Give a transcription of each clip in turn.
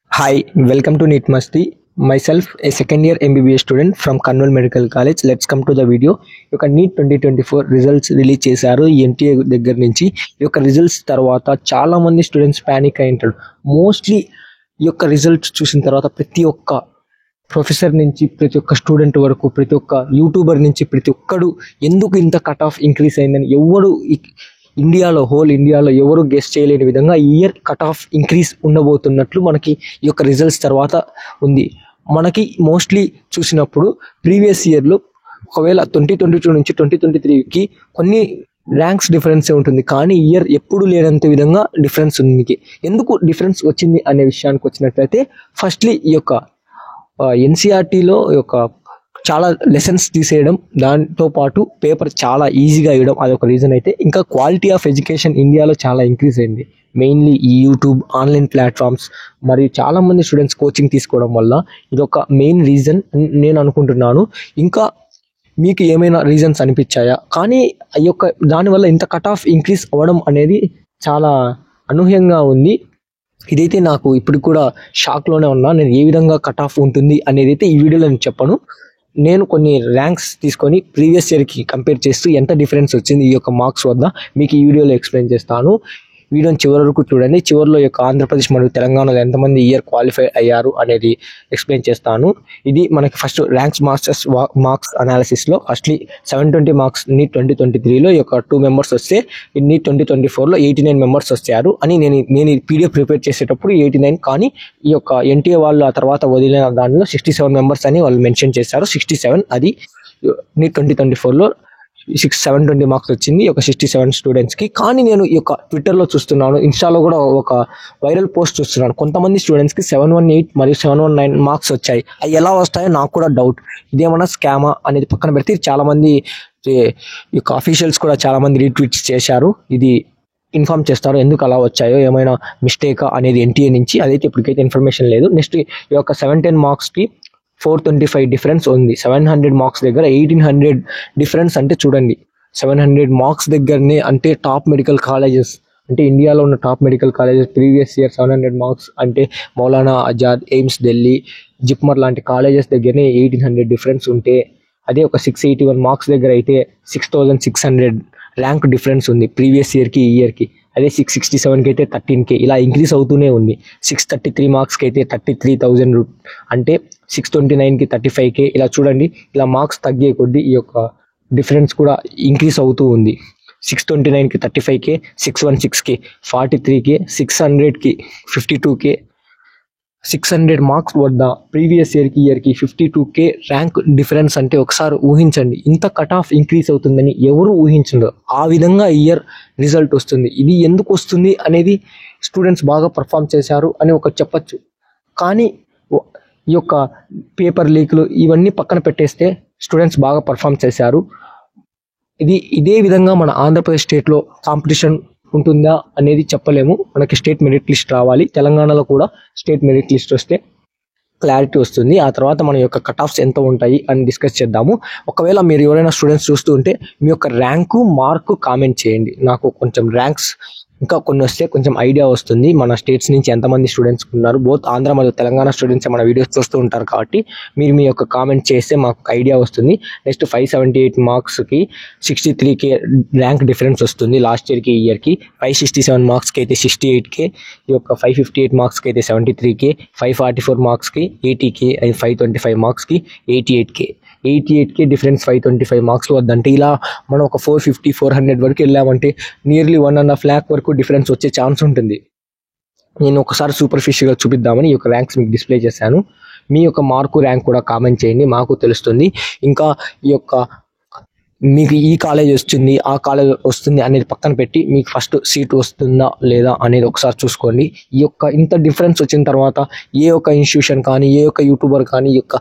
Hi, welcome to Neat Masti. Myself, a second year MBBS student from Karnool Medical College. Let's come to the video. ఈ యొక్క neat 2024 results release చేశారు ఈ NTA దగ్గర నుంచి. ఈ యొక్క రిజల్ట్స్ తర్వాత చాలా మంది స్టూడెంట్స్ పానిక్ అయి ఉంటారు. మోస్ట్లీ ఈ యొక్క రిజల్ట్స్ చూసిన తర్వాత ప్రతి ఒక్క ప్రొఫెసర్ నుంచి ప్రతి ఒక్క స్టూడెంట్ వరకు ప్రతి ఒక్క యూట్యూబర్ నుంచి ప్రతి ఒక్కడు ఎందుకు ఇంత కట్ ఆఫ్ ఇంక్రీజ్ అయిందని హోల్ ఇండియాలో ఎవరు గెస్ చేయలేని విధంగా ఈ ఇయర్ కట్ ఆఫ్ ఇంక్రీజ్ ఉండబోతున్నట్లు మనకి ఈ యొక్క రిజల్ట్స్ తర్వాత ఉంది. మనకి మోస్ట్లీ చూసినప్పుడు ప్రీవియస్ ఇయర్లో ఒకవేళ 2022 నుంచి 2023కి కొన్ని ర్యాంక్స్ డిఫరెన్సే ఉంటుంది, కానీ ఇయర్ ఎప్పుడు లేనంత విధంగా డిఫరెన్స్ ఉంది. ఎందుకు డిఫరెన్స్ వచ్చింది అనే విషయానికి వచ్చినట్లయితే ఫస్ట్లీ ఈ యొక్క ఎన్సీఆర్టీలో యొక్క చాలా లెసన్స్ తీసేయడం, దాంతో పాటు పేపర్ చాలా ఈజీగా ఇవ్వడం అదొక రీజన్ అయితే, ఇంకా క్వాలిటీ ఆఫ్ ఎడ్యుకేషన్ ఇండియాలో చాలా ఇంక్రీజ్ అయింది. మెయిన్లీ ఈ యూట్యూబ్ ఆన్లైన్ ప్లాట్ఫామ్స్ మరియు చాలామంది స్టూడెంట్స్ కోచింగ్ తీసుకోవడం వల్ల ఇదొక మెయిన్ రీజన్ నేను అనుకుంటున్నాను. ఇంకా మీకు ఏమైనా రీజన్స్ అనిపించాయా? కానీ ఈ యొక్క దానివల్ల ఇంత కట్ ఆఫ్ ఇంక్రీజ్ అవ్వడం అనేది చాలా అనూహ్యంగా ఉంది. ఇదైతే నాకు ఇప్పుడు కూడా షాక్లోనే ఉన్నా. నేను ఏ విధంగా కట్ ఆఫ్ ఉంటుంది అనేది అయితే ఈ వీడియోలో నేను చెప్పను. నేను కొన్ని ర్యాంక్స్ తీసుకొని ప్రీవియస్ ఇయర్కి కంపేర్ చేస్తూ ఎంత డిఫరెన్స్ వచ్చింది ఈ యొక్క మార్క్స్ వద్ద మీకు ఈ వీడియోలో ఎక్స్ప్లెయిన్ చేస్తాను. వీడియోని చివరి వరకు చూడండి. చివరిలో యొక్క ఆంధ్రప్రదేశ్ మరియు తెలంగాణలో ఎంతమంది ఇయర్ క్వాలిఫై అయ్యారు అనేది ఎక్స్ప్లెయిన్ చేస్తాను. ఇది మనకి ఫస్ట్ ర్యాంక్స్ మాస్టర్స్ మార్క్స్ అనాలిసిస్లో ఫస్ట్లీ 720 మార్క్స్ నీట్ 2023లో ఈ యొక్క 2 మెంబర్స్ వస్తే, ఈ నీట్ 2024లో 89 మెంబర్స్ వచ్చారు అని నేను పీడిఎఫ్ ప్రిపేర్ చేసేటప్పుడు 89, కానీ ఈ యొక్క ఎన్టీఏ వాళ్ళు ఆ తర్వాత వదిలిన దానిలో 67 మెంబర్స్ అని వాళ్ళు మెన్షన్ చేశారు. 67 అది నీట్ 2024లో 720 మార్క్స్ వచ్చింది ఒక 67 స్టూడెంట్స్కి. కానీ నేను ఈ యొక్క ట్విట్టర్లో చూస్తున్నాను, ఇన్స్టాలో కూడా ఒక వైరల్ పోస్ట్ చూస్తున్నాను. కొంతమంది స్టూడెంట్స్కి 718 మరియు 719 మార్క్స్ వచ్చాయి. అవి ఎలా వస్తాయో నాకు కూడా డౌట్. ఇదేమన్నా స్కామా అనేది పక్కన పెడితే చాలామంది ఈ యొక్క అఫీషియల్స్ కూడా చాలామంది రీట్వీట్స్ చేశారు. ఇది ఇన్ఫార్మ్ చేస్తారు ఎందుకు అలా వచ్చాయో, ఏమైనా మిస్టేకా అనేది ఎన్టీఏ నుంచి. అదైతే ఇప్పటికైతే ఇన్ఫర్మేషన్ లేదు. నెక్స్ట్ ఈ యొక్క 710 మార్క్స్కి 425 డిఫరెన్స్ ఉంది. 700 మార్క్స్ దగ్గర 1800 డిఫరెన్స్ అంటే చూడండి, 700 మార్క్స్ దగ్గరనే అంటే టాప్ మెడికల్ కాలేజెస్ అంటే ఇండియాలో ఉన్న top medical colleges previous year 700 marks అంటే మౌలానా ఆజాద్, ఎయిమ్స్ ఢిల్లీ, జిప్మర్ లాంటి కాలేజెస్ దగ్గరనే 1800 డిఫరెన్స్ ఉంటే, అదే ఒక 681 మార్క్స్ దగ్గర అయితే 6600 ర్యాంక్ డిఫరెన్స్ ఉంది ప్రీవియస్ ఇయర్కి ఈ ఇయర్కి. అదే 667కి అయితే 13K ఇలా ఇంక్రీజ్ అవుతూనే ఉంది. 633 మార్క్స్కి అయితే 33,000 అంటే 629కి 35K. ఇలా చూడండి, ఇలా మార్క్స్ తగ్గే కొద్దీ ఈ యొక్క డిఫరెన్స్ కూడా ఇంక్రీజ్ అవుతూ ఉంది. 629కి 35K, 616కి 43K, 600కి 52K. 600 మార్క్స్ వద్ద ప్రీవియస్ ఇయర్కి 52K ర్యాంక్ డిఫరెన్స్ అంటే ఒకసారి ఊహించండి. ఇంత కట్ ఆఫ్ ఇంక్రీజ్ అవుతుందని ఎవరు ఊహించరు. ఆ విధంగా ఇయర్ రిజల్ట్ వస్తుంది. ఇది ఎందుకు వస్తుంది అనేది స్టూడెంట్స్ బాగా పర్ఫామ్ చేశారు అని ఒక చెప్పచ్చు. కానీ ఈ యొక్క పేపర్ లీక్లు ఇవన్నీ పక్కన పెట్టేస్తే స్టూడెంట్స్ బాగా పర్ఫామ్ చేశారు. ఇదే విధంగా మన ఆంధ్రప్రదేశ్ స్టేట్లో కాంపిటీషన్ ఉంటుందా అనేది చెప్పలేము. మనకి స్టేట్ మెరిట్ లిస్ట్ రావాలి. తెలంగాణలో కూడా స్టేట్ మెరిట్ లిస్ట్ వస్తే క్లారిటీ వస్తుంది. ఆ తర్వాత మన యొక్క కట్ ఆఫ్స్ ఎంత ఉంటాయి అని డిస్కస్ చేద్దాము. ఒకవేళ మీరు ఎవరైనా స్టూడెంట్స్ చూస్తూ ఉంటే మీ యొక్క ర్యాంకు మార్కు కామెంట్ చేయండి. నాకు కొంచెం ర్యాంక్స్ ఇంకా కొన్ని వస్తే కొంచెం ఐడియా వస్తుంది. మన స్టేట్స్ నుంచి ఎంతమంది స్టూడెంట్స్ ఉన్నారు, బోత్ ఆంధ్ర మరియు తెలంగాణ స్టూడెంట్స్ మన వీడియోస్ చూస్తూ ఉంటారు కాబట్టి మీరు మీ యొక్క కామెంట్ చేస్తే మాకు ఐడియా వస్తుంది. నెక్స్ట్ 578 మార్క్స్కి 63K ర్యాంక్ డిఫరెన్స్ వస్తుంది లాస్ట్ ఇయర్కి ఈ ఇయర్కి. 567 మార్క్స్కి అయితే 68K, ఈ యొక్క 558 మార్క్స్కి అయితే 73K, 544 మార్క్స్కి 80K, 525 మార్క్స్కి 88K డిఫరెన్స్ 525 మార్క్స్ వద్దంటే ఇలా మనం ఒక 450-400 వరకు వెళ్ళామంటే నియర్లీ 1.5 lakh వరకు డిఫరెన్స్ వచ్చే ఛాన్స్ ఉంటుంది. నేను ఒకసారి సూపర్ఫిషియల్గా చూపిద్దామని ఈ యొక్క ర్యాంక్స్ మీకు డిస్ప్లే చేశాను. మీ యొక్క మార్కు ర్యాంక్ కూడా కామెంట్ చేయండి, మాకు తెలుస్తుంది. ఇంకా ఈ యొక్క మీకు ఈ కాలేజ్ వస్తుంది ఆ కాలేజ్ వస్తుంది అనేది పక్కన పెట్టి మీకు ఫస్ట్ సీట్ వస్తుందా లేదా అనేది ఒకసారి చూసుకోండి. ఈ యొక్క ఇంత డిఫరెన్స్ వచ్చిన తర్వాత ఏ ఒక్క ఇన్స్టిట్యూషన్ కానీ ఏ ఒక్క యూట్యూబర్ కానీ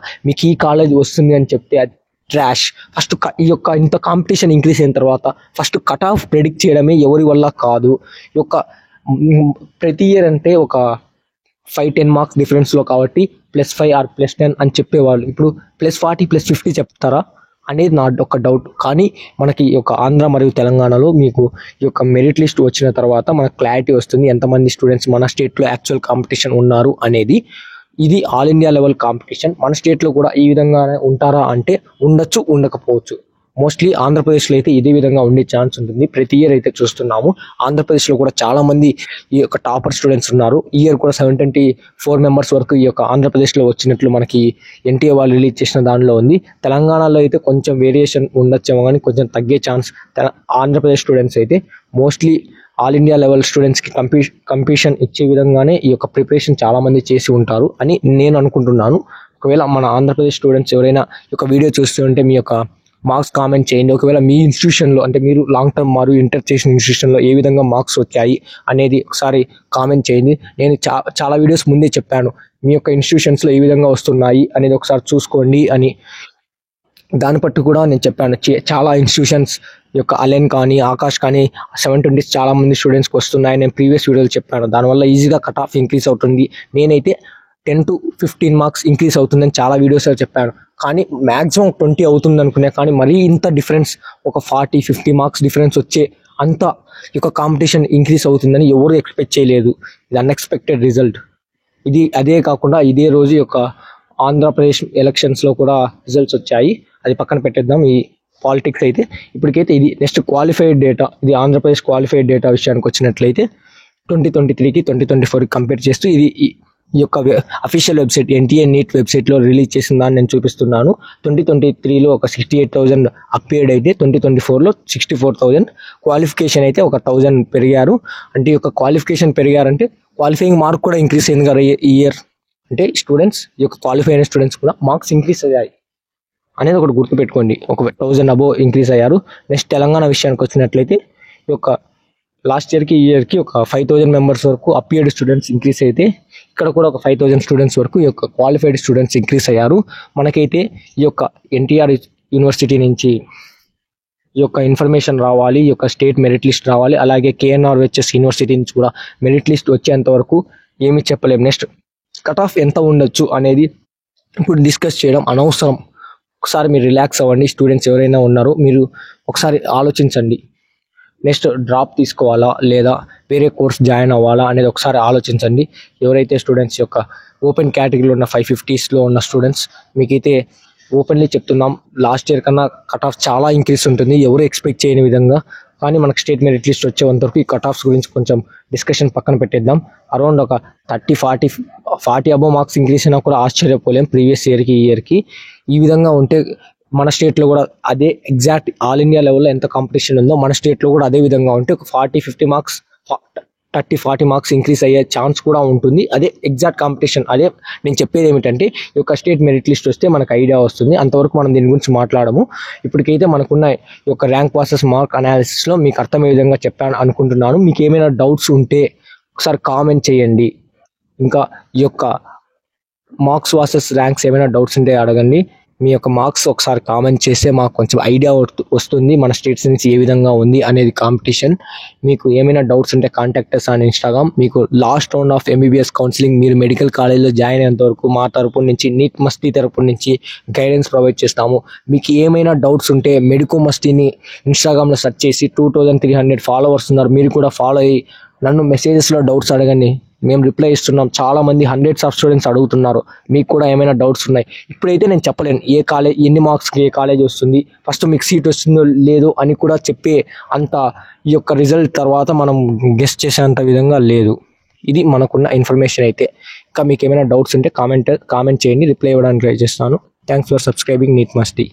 మీకు ఈ కాలేజ్ వస్తుంది అని చెప్తే అది ట్రాష్. ఫస్ట్ ఈ యొక్క ఇంత కాంపిటీషన్ ఇంక్రీజ్ అయిన తర్వాత ఫస్ట్ కట్ ఆఫ్ ప్రెడిక్ట్ చేయడమే ఎవరి వల్ల కాదు. ఈ యొక్క ప్రతి ఇయర్ అంటే ఒక 5-10 మార్క్స్ డిఫరెన్స్లో కాబట్టి +5 or +10 అని చెప్పేవాళ్ళు ఇప్పుడు +40 +50 చెప్తారా? అనేది నా ఒక డౌట్. కానీ మనకి ఈ యొక్క ఆంధ్ర మరియు తెలంగాణలో మీకు ఈ యొక్క మెరిట్ లిస్ట్ వచ్చిన తర్వాత మనకు క్లారిటీ వస్తుంది ఎంతమంది స్టూడెంట్స్ మన స్టేట్లో యాక్చువల్ కాంపిటీషన్ ఉన్నారు అనేది. ఇది ఆల్ ఇండియా లెవెల్ కాంపిటీషన్. మన స్టేట్లో కూడా ఈ విధంగానే ఉంటారా అంటే ఉండొచ్చు, ఉండకపోవచ్చు. మోస్ట్లీ ఆంధ్రప్రదేశ్లో అయితే ఇదే విధంగా ఉండే ఛాన్స్ ఉంటుంది. ప్రతి ఇయర్ అయితే చూస్తున్నాము ఆంధ్రప్రదేశ్లో కూడా చాలా మంది ఈ యొక్క టాపర్ స్టూడెంట్స్ ఉన్నారు. ఈ ఇయర్ కూడా 724 మెంబర్స్ వరకు ఈ యొక్క ఆంధ్రప్రదేశ్లో వచ్చినట్లు మనకి ఎన్టీఏ వాళ్ళు రిలీజ్ చేసిన దానిలో ఉంది. తెలంగాణలో అయితే కొంచెం వేరియేషన్ ఉండొచ్చేమో కానీ కొంచెం తగ్గే ఛాన్స్. ఆంధ్రప్రదేశ్ స్టూడెంట్స్ అయితే మోస్ట్లీ ఆల్ ఇండియా లెవెల్ స్టూడెంట్స్కి కంపిటీషన్ ఇచ్చే విధంగానే ఈ యొక్క ప్రిపరేషన్ చాలామంది చేసి ఉంటారు అని నేను అనుకుంటున్నాను. ఒకవేళ మన ఆంధ్రప్రదేశ్ స్టూడెంట్స్ ఎవరైనా ఈ యొక్క వీడియో చూస్తుంటే మీ యొక్క మార్క్స్ కామెంట్ చేయండి. ఒకవేళ మీ ఇన్స్టిట్యూషన్లో అంటే మీరు లాంగ్ టర్మ్ మరియు ఇంటర్ చేసిన ఇన్స్టిట్యూషన్లో ఏ విధంగా మార్క్స్ వచ్చాయి అనేది ఒకసారి కామెంట్ చేయండి. నేను చాలా వీడియోస్ ముందే చెప్పాను మీ యొక్క ఇన్స్టిట్యూషన్స్లో ఏ విధంగా వస్తున్నాయి అనేది ఒకసారి చూసుకోండి అని. దాన్ని బట్టి కూడా నేను చెప్పాను చాలా ఇన్స్టిట్యూషన్స్ యొక్క అలెన్ కానీ ఆకాష్ కానీ 720 చాలా మంది స్టూడెంట్స్కి వస్తున్నాయి నేను ప్రీవియస్ వీడియోలో చెప్పాను. దానివల్ల ఈజీగా కట్ ఆఫ్ ఇంక్రీజ్ అవుతుంది. నేనైతే 10 to 15 మార్క్స్ ఇంక్రీజ్ అవుతుందని చాలా వీడియోస్లో చెప్పాను. కానీ మ్యాక్సిమం 20 అవుతుంది అనుకునే, కానీ మరీ ఇంత డిఫరెన్స్ ఒక 40-50 మార్క్స్ డిఫరెన్స్ వచ్చే అంత ఈ యొక్క కాంపిటీషన్ ఇంక్రీజ్ అవుతుందని ఎవరు ఎక్స్పెక్ట్ చేయలేదు. ఇది అన్ఎక్స్పెక్టెడ్ రిజల్ట్. ఇది అదే కాకుండా ఇదే రోజు యొక్క ఆంధ్రప్రదేశ్ ఎలక్షన్స్లో కూడా రిజల్ట్స్ వచ్చాయి. అది పక్కన పెట్టేద్దాం. ఈ పాలిటిక్స్ అయితే ఇప్పటికైతే ఇది నెక్స్ట్ క్వాలిఫైడ్ డేటా. ఇది ఆంధ్రప్రదేశ్ క్వాలిఫైడ్ డేటా విషయానికి వచ్చినట్లయితే 2023కి 2024కి కంపేర్ చేస్తూ ఇది ఈ యొక్క అఫీషియల్ వెబ్సైట్ ఎన్టీఏ నీట్ వెబ్సైట్లో రిలీజ్ చేసిన దాన్ని నేను చూపిస్తున్నాను. 2023లో ఒక 68,000 అపియర్డ్ అయితే 2024లో 64,000. క్వాలిఫికేషన్ అయితే ఒక 1,000 పెరిగారు. అంటే ఈ యొక్క క్వాలిఫికేషన్ పెరిగారంటే క్వాలిఫైయింగ్ మార్క్ కూడా ఇంక్రీజ్ అయింది కదా ఈ ఇయర్. అంటే స్టూడెంట్స్ ఈ యొక్క క్వాలిఫై అయిన స్టూడెంట్స్ కూడా మార్క్స్ ఇంక్రీజ్ అయ్యాయి అనేది ఒకటి గుర్తుపెట్టుకోండి. ఒక 1,000 అబోవ్ ఇంక్రీజ్ అయ్యారు. నెక్స్ట్ తెలంగాణ విషయానికి వచ్చినట్లయితే ఈ యొక్క లాస్ట్ ఇయర్కి ఈ ఇయర్కి ఒక 5,000 మెంబర్స్ వరకు అపియర్డ్ స్టూడెంట్స్ ఇంక్రీజ్ అయితే ఇక్కడ కూడా ఒక 5,000 స్టూడెంట్స్ వరకు ఈ యొక్క క్వాలిఫైడ్ స్టూడెంట్స్ ఇంక్రీజ్ అయ్యారు. మనకైతే ఈ యొక్క ఎన్టీఆర్ యూనివర్సిటీ నుంచి ఈ యొక్క ఇన్ఫర్మేషన్ రావాలి, ఈ యొక్క స్టేట్ మెరిట్ లిస్ట్ రావాలి. అలాగే KNRHS యూనివర్సిటీ నుంచి కూడా మెరిట్ లిస్ట్ వచ్చేంత వరకు ఏమీ చెప్పలేము. నెక్స్ట్ కట్ ఆఫ్ ఎంత ఉండొచ్చు అనేది ఇప్పుడు డిస్కస్ చేయడం అనవసరం. ఒకసారి మీరు రిలాక్స్ అవ్వండి. స్టూడెంట్స్ ఎవరైనా ఉన్నారో మీరు ఒకసారి ఆలోచించండి. నెక్స్ట్ డ్రాప్ తీసుకోవాలా లేదా వేరే కోర్స్ జాయిన్ అవ్వాలా అనేది ఒకసారి ఆలోచించండి. ఎవరైతే స్టూడెంట్స్ యొక్క ఓపెన్ కేటగిరీలో ఉన్న 550స్లో ఉన్న స్టూడెంట్స్ మీకైతే ఓపెన్లీ చెప్తున్నాం లాస్ట్ ఇయర్ కన్నా కట్ ఆఫ్ చాలా ఇంక్రీజ్ ఉంటుంది ఎవరు ఎక్స్పెక్ట్ చేయని విధంగా. కానీ మనకు స్టేట్ మెరిట్ లిస్ట్ వచ్చేంతవరకు ఈ కట్ ఆఫ్స్ గురించి కొంచెం డిస్కషన్ పక్కన పెట్టేద్దాం. అరౌండ్ ఒక 30-40 అబోవ్ మార్క్స్ ఇంక్రీజ్ అయినా కూడా ఆశ్చర్యపోలేం ప్రీవియస్ ఇయర్కి ఈ ఇయర్కి. ఈ విధంగా ఉంటే మన స్టేట్లో కూడా అదే ఎగ్జాక్ట్ ఆల్ ఇండియా లెవెల్లో ఎంత కాంపిటీషన్ ఉందో మన స్టేట్లో కూడా అదే విధంగా ఉంటే ఒక 40-50 మార్క్స్ 30-40 మార్క్స్ ఇంక్రీజ్ అయ్యే ఛాన్స్ కూడా ఉంటుంది. అదే ఎగ్జాక్ట్ కాంపిటీషన్. అదే నేను చెప్పేది ఏమిటంటే ఈ యొక్క స్టేట్ మెరిట్ లిస్ట్ వస్తే మనకు ఐడియా వస్తుంది. అంతవరకు మనం దీని గురించి మాట్లాడము. ఇప్పటికైతే మనకున్న ఈ యొక్క ర్యాంక్ వర్సెస్ మార్క్ అనాలిసిస్లో మీకు అర్థమయ్యే విధంగా చెప్పాను అనుకుంటున్నాను. మీకు ఏమైనా డౌట్స్ ఉంటే ఒకసారి కామెంట్ చేయండి. ఇంకా ఈ యొక్క మార్క్స్ వర్సెస్ ర్యాంక్స్ ఏమైనా డౌట్స్ ఉంటే అడగండి. మీ యొక్క మార్క్స్ ఒకసారి కామెంట్ చేస్తే మాకు కొంచెం ఐడియా వస్తుంది మన స్టేట్స్ నుంచి ఏ విధంగా ఉంది అనేది కాంపిటీషన్. మీకు ఏమైనా డౌట్స్ ఉంటే కాంటాక్ట్ అస్ ఆన్ ఇన్స్టాగ్రామ్. మీకు last round of MBBS counselling మీరు మెడికల్ కాలేజ్లో జాయిన్ అయ్యేంత వరకు మా తరపు నుంచి నీట్ మస్తీ తరపు నుంచి గైడెన్స్ ప్రొవైడ్ చేస్తాము. మీకు ఏమైనా డౌట్స్ ఉంటే మెడికో మస్తీని ఇన్స్టాగ్రామ్లో సెర్చ్ చేసి 2,300 ఫాలోవర్స్ ఉన్నారు. మీరు కూడా ఫాలో అయ్యి నన్ను మెసేజెస్లో డౌట్స్ అడగండి. మేము రిప్లై ఇస్తున్నాం. చాలామంది హండ్రెడ్స్ ఆఫ్ స్టూడెంట్స్ అడుగుతున్నారు. మీకు కూడా ఏమైనా డౌట్స్ ఉన్నాయి. ఇప్పుడైతే నేను చెప్పలేను ఏ కాలేజ్ ఎన్ని మార్క్స్కి ఏ కాలేజ్ వస్తుంది, ఫస్ట్ మీకు సీట్ వస్తుందో లేదో అని కూడా చెప్పే అంత ఈ యొక్క రిజల్ట్ తర్వాత మనం గెస్ చేసేంత విధంగా లేదు. ఇది మనకున్న ఇన్ఫర్మేషన్. అయితే ఇంకా మీకు ఏమైనా డౌట్స్ ఉంటే కామెంట్ చేయండి. రిప్లై ఇవ్వడానికి ట్రై చేస్తాను. Thanks for subscribing neat Masti.